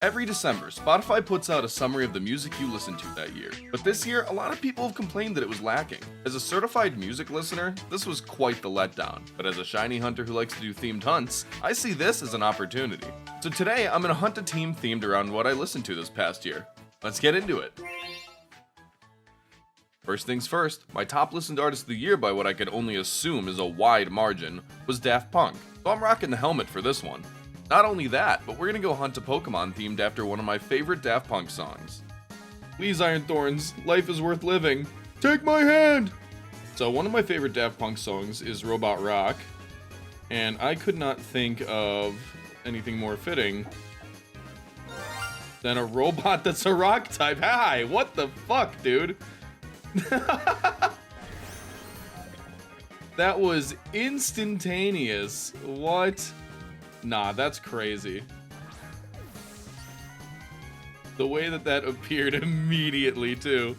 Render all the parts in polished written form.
Every December, Spotify puts out a summary of the music you listened to that year. But this year, a lot of people have complained that it was lacking. As a certified music listener, this was quite the letdown. But as a shiny hunter who likes to do themed hunts, I see this as an opportunity. So today, I'm gonna hunt a team themed around what I listened to this past year. Let's get into it. First things first, my top listened artist of the year by what I could only assume is a wide margin was Daft Punk. So I'm rocking the helmet for this one. Not only that, but we're gonna go hunt a Pokemon themed after one of my favorite Daft Punk songs. Please, Iron Thorns, life is worth living. Take my hand! So one of my favorite Daft Punk songs is Robot Rock, and I could not think of anything more fitting than a robot that's a rock type. Hi, what the fuck, dude? That was instantaneous. What? Nah, that's crazy. The way that appeared immediately too.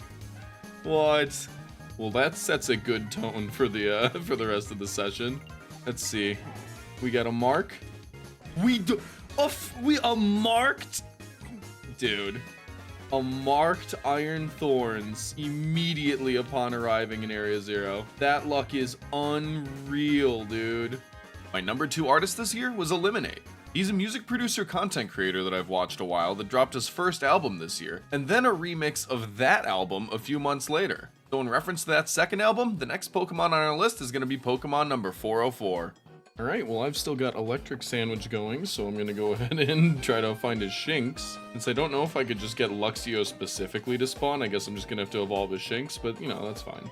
What? Well, that sets a good tone for the rest of the session. Let's see. We got a mark. A marked, dude. A marked Iron Thorns immediately upon arriving in Area 0. That luck is unreal, dude. My number 2 artist this year was Eliminate. He's a music producer content creator that I've watched a while that dropped his first album this year, and then a remix of that album a few months later. So in reference to that second album, the next Pokemon on our list is going to be Pokemon number 404. Alright, well I've still got Electric Sandwich going, so I'm going to go ahead and try to find a Shinx. Since I don't know if I could just get Luxio specifically to spawn, I guess I'm just going to have to evolve a Shinx, but you know, that's fine.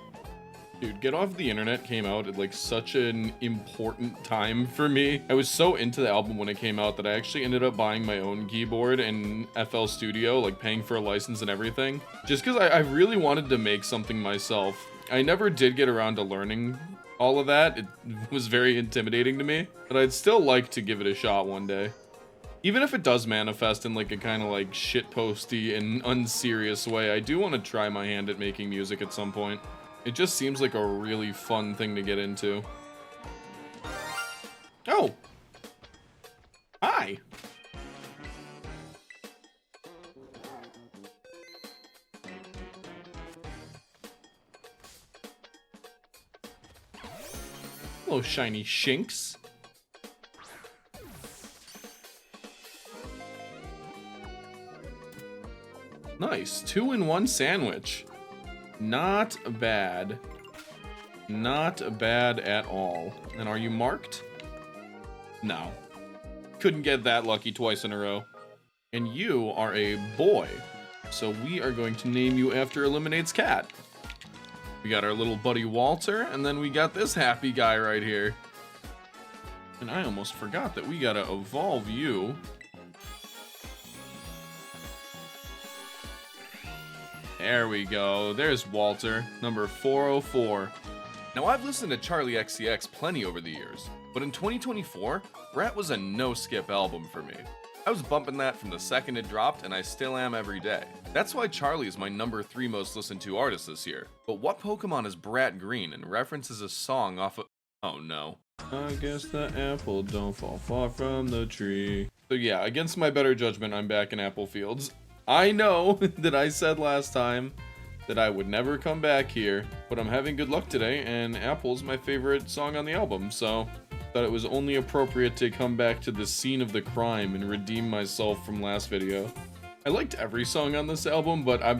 Dude, Get Off the Internet came out at like such an important time for me. I was so into the album when it came out that I actually ended up buying my own keyboard in FL Studio, like paying for a license and everything. Just because I really wanted to make something myself. I never did get around to learning all of that. It was very intimidating to me, but I'd still like to give it a shot one day. Even if it does manifest in like a kind of like shitposty and unserious way, I do want to try my hand at making music at some point. It just seems like a really fun thing to get into. Oh! Hi! Hello, shiny Shinx. Nice, 2-in-1 sandwich. Not bad. Not bad at all. And are you marked? No. Couldn't get that lucky twice in a row. And you are a boy. So we are going to name you after Eliminate's cat. We got our little buddy Walter, and then we got this happy guy right here. And I almost forgot that we gotta evolve you. There we go. There's Walter, number 404. Now, I've listened to Charli XCX plenty over the years, but in 2024, Brat was a no-skip album for me. I was bumping that from the second it dropped, and I still am every day. That's why Charli is my number 3 most listened to artist this year. But what Pokemon is Brat Green and references a song off of... Oh no. I guess the apple don't fall far from the tree. So yeah, against my better judgment, I'm back in Apple Fields. I know that I said last time that I would never come back here, but I'm having good luck today, and Apple's my favorite song on the album, so thought it was only appropriate to come back to the scene of the crime and redeem myself from last video. I liked every song on this album, but I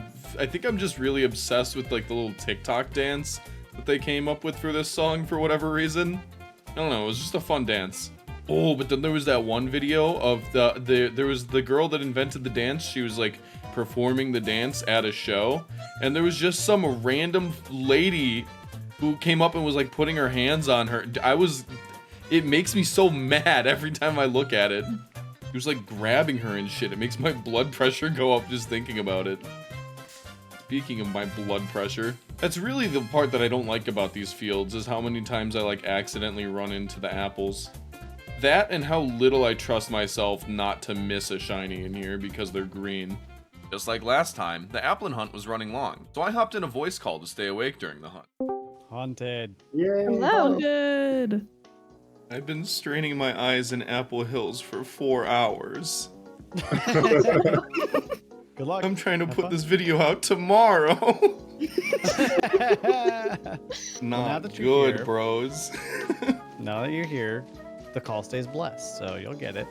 think I'm just really obsessed with like the little TikTok dance that they came up with for this song for whatever reason. I don't know, it was just a fun dance. Oh, but then there was that one video of there was the girl that invented the dance. She was like performing the dance at a show, and there was just some random lady who came up and was like putting her hands on her. It makes me so mad every time I look at it. He was like grabbing her and shit. It makes my blood pressure go up just thinking about it. Speaking of my blood pressure, that's really the part that I don't like about these fields, is how many times I like accidentally run into the apples. That and how little I trust myself not to miss a shiny in here because they're green. Just like last time, the Applin hunt was running long, so I hopped in a voice call to stay awake during the hunt. Haunted. Yay! Hello. Good. I've been straining my eyes in Apple Hills for 4 hours. Good luck. I'm trying to Have put fun. this video out tomorrow. now Not that you're good, here- bros. Now that you're here, the call stays blessed, so you'll get it.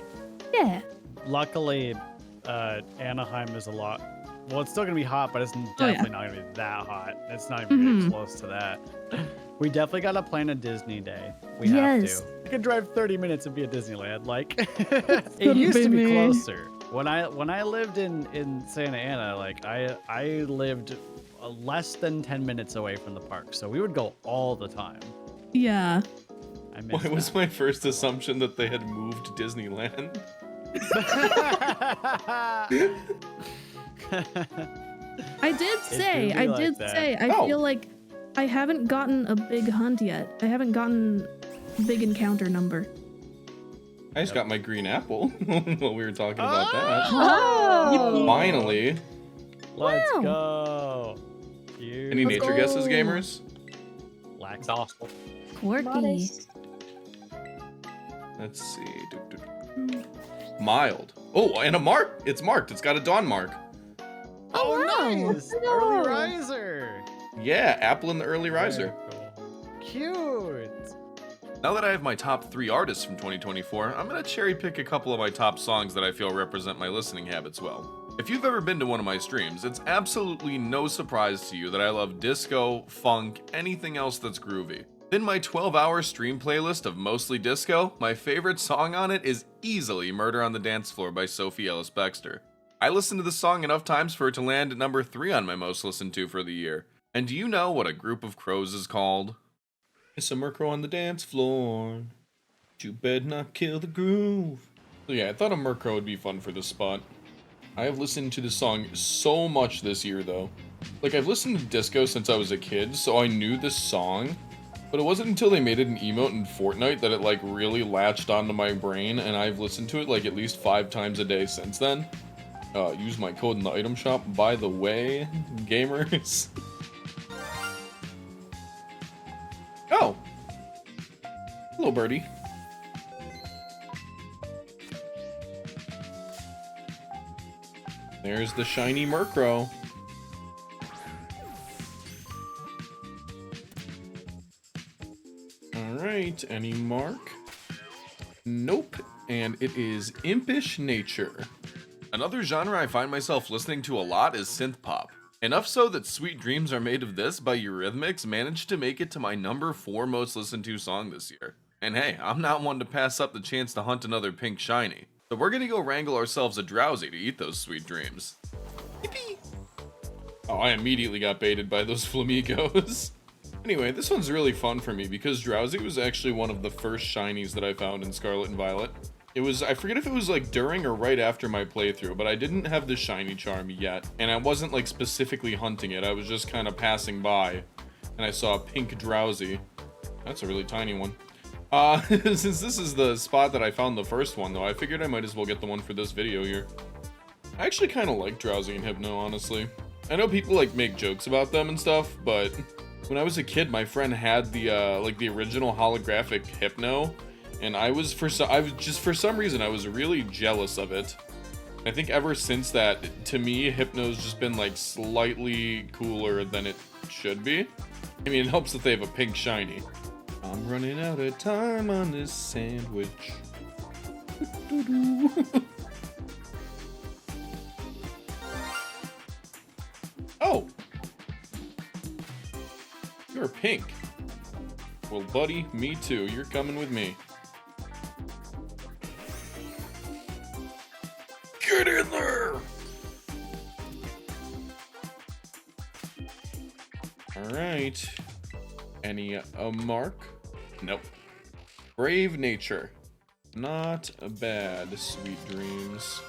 Yeah. Luckily, Anaheim is a lot. Well, it's still gonna be hot, but it's definitely not gonna be that hot. It's not even gonna get close to that. We definitely gotta plan a Disney day. We have Yes. to. I could drive 30 minutes and be at Disneyland. Like, it Couldn't used to be be me. closer. When I lived in Santa Ana, like I lived less than 10 minutes away from the park, so we would go all the time. Yeah. I miss Why was that. my first assumption that they had moved Disneyland? I did say, do be like that. I Oh. feel like I haven't gotten a big hunt yet. I haven't gotten big encounter number. I just got my green apple while we were talking about that. Oh. Finally. Let's Wow. go. Cute. Any Let's nature guesses, go. gamers? Lax. Docile. Quirky. Modest. Let's see. Mild. Oh, and a mark. It's marked. It's got a dawn mark. Oh, wow. nice. Early riser. Yeah, Applin the early riser. Very cool. Cute. Now that I have my top 3 artists from 2024, I'm gonna cherry pick a couple of my top songs that I feel represent my listening habits well. If you've ever been to one of my streams, it's absolutely no surprise to you that I love disco, funk, anything else that's groovy. In my 12-hour stream playlist of mostly disco, my favorite song on it is easily Murder on the Dance Floor by Sophie Ellis-Bextor. I listened to the song enough times for it to land at number 3 on my most listened to for the year. And do you know what a group of crows is called? It's a Murkrow on the dance floor. You better not kill the groove. So yeah, I thought a Murkrow would be fun for this spot. I have listened to this song so much this year though. Like I've listened to disco since I was a kid, so I knew this song. But it wasn't until they made it an emote in Fortnite that it like really latched onto my brain, and I've listened to it like at least 5 times a day since then. Use my code in the item shop, by the way, gamers. Oh! Hello, birdie. There's the shiny Murkrow. Alright, any mark? Nope, and it is Impish Nature. Another genre I find myself listening to a lot is synth pop. Enough so that Sweet Dreams Are Made of This by Eurythmics managed to make it to my number 4 most listened to song this year. And hey, I'm not one to pass up the chance to hunt another pink shiny. So we're gonna go wrangle ourselves a Drowsy to eat those sweet dreams. Yippee! Oh, I immediately got baited by those flamingos. Anyway, this one's really fun for me because Drowsy was actually one of the first shinies that I found in Scarlet and Violet. It was, I forget if it was like during or right after my playthrough, but I didn't have the shiny charm yet, and I wasn't like specifically hunting it, I was just kind of passing by, and I saw a pink Drowsy. That's a really tiny one. Since this is the spot that I found the first one though, I figured I might as well get the one for this video here. I actually kind of like Drowsy and Hypno, honestly. I know people like make jokes about them and stuff, but when I was a kid, my friend had the like the original holographic Hypno, and I was for some reason I was really jealous of it. I think ever since that, to me, Hypno's just been like slightly cooler than it should be. I mean, it helps that they have a pink shiny. I'm running out of time on this sandwich. Oh! You're pink. Well, buddy, me too. You're coming with me. Get in there! Alright. Any mark? Nope. Brave Nature. Not bad, sweet dreams.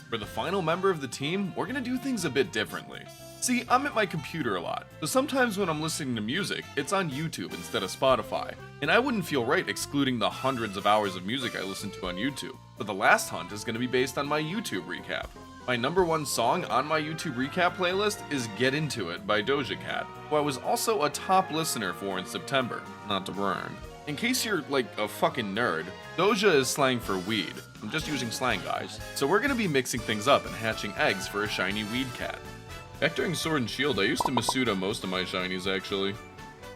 For the final member of the team, we're gonna do things a bit differently. See, I'm at my computer a lot, so sometimes when I'm listening to music, it's on YouTube instead of Spotify, and I wouldn't feel right excluding the hundreds of hours of music I listen to on YouTube. But the last hunt is gonna be based on my YouTube recap. My number 1 song on my YouTube recap playlist is Get Into It by Doja Cat, who I was also a top listener for in September, not to brag. In case you're like a fucking nerd, Doja is slang for weed. I'm just using slang, guys. So we're gonna be mixing things up and hatching eggs for a shiny weed cat. Back during Sword and Shield, I used to Masuda most of my shinies, actually.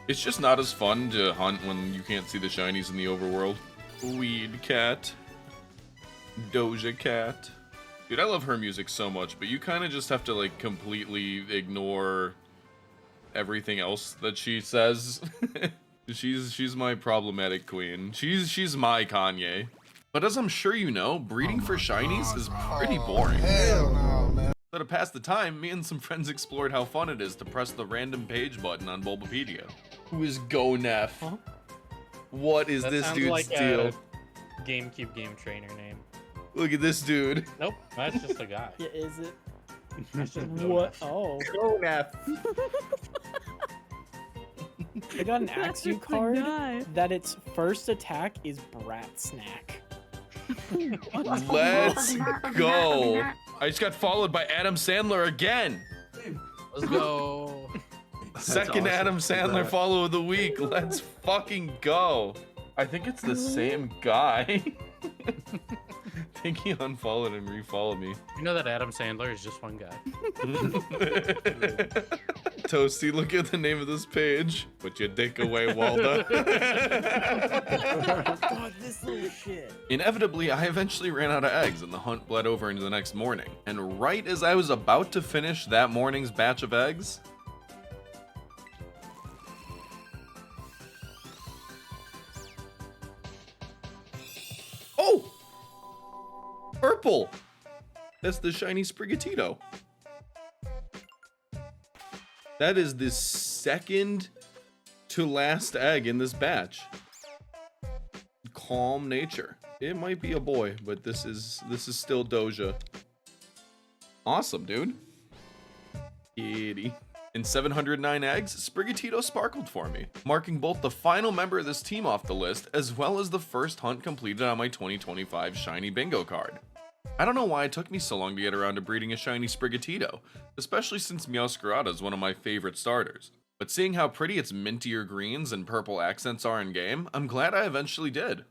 It's just not as fun to hunt when you can't see the shinies in the overworld. Weed cat. Doja Cat. Dude, I love her music so much, but you kind of just have to, like, completely ignore everything else that she says. She's my problematic queen. She's my Kanye. But as I'm sure you know, breeding for shinies is pretty boring. Hell no, man. So to pass the time, me and some friends explored how fun it is to press the random page button on Bulbapedia. Who is GoNef? Huh? What is That this sounds dude's like deal? a GameCube game trainer name. Look at this dude. Nope, that's just a guy. Yeah, is it? That's just What? Oh. GoNef. I got an That's Axew just a card guy. that its first attack is Brat Snack. Let's go. I just got followed by Adam Sandler again. Let's go. Second awesome. Adam Sandler follow of the week. Let's fucking go. I think it's the same guy. I think he unfollowed and refollowed me. You know that Adam Sandler is just one guy. Toasty, look at the name of this page. Put your dick away, Walda. God, this little shit. Inevitably, I eventually ran out of eggs and the hunt bled over into the next morning. And right as I was about to finish that morning's batch of eggs, oh! Purple! That's the shiny Sprigatito. That is the second to last egg in this batch. Calm nature. It might be a boy, but this is still Doja. Awesome, dude. Kitty. In 709 eggs, Sprigatito sparkled for me, marking both the final member of this team off the list, as well as the first hunt completed on my 2025 shiny bingo card. I don't know why it took me so long to get around to breeding a shiny Sprigatito, especially since Meowscarada is one of my favorite starters. But seeing how pretty its mintier greens and purple accents are in game, I'm glad I eventually did.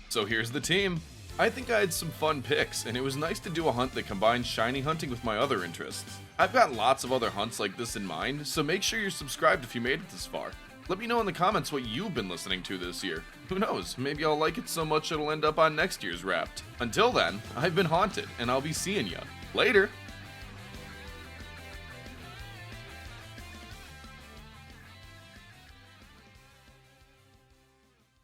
So here's the team. I think I had some fun picks, and it was nice to do a hunt that combines shiny hunting with my other interests. I've got lots of other hunts like this in mind, so make sure you're subscribed if you made it this far. Let me know in the comments what you've been listening to this year. Who knows, maybe I'll like it so much it'll end up on next year's Wrapped. Until then, I've been Haunted, and I'll be seeing ya later.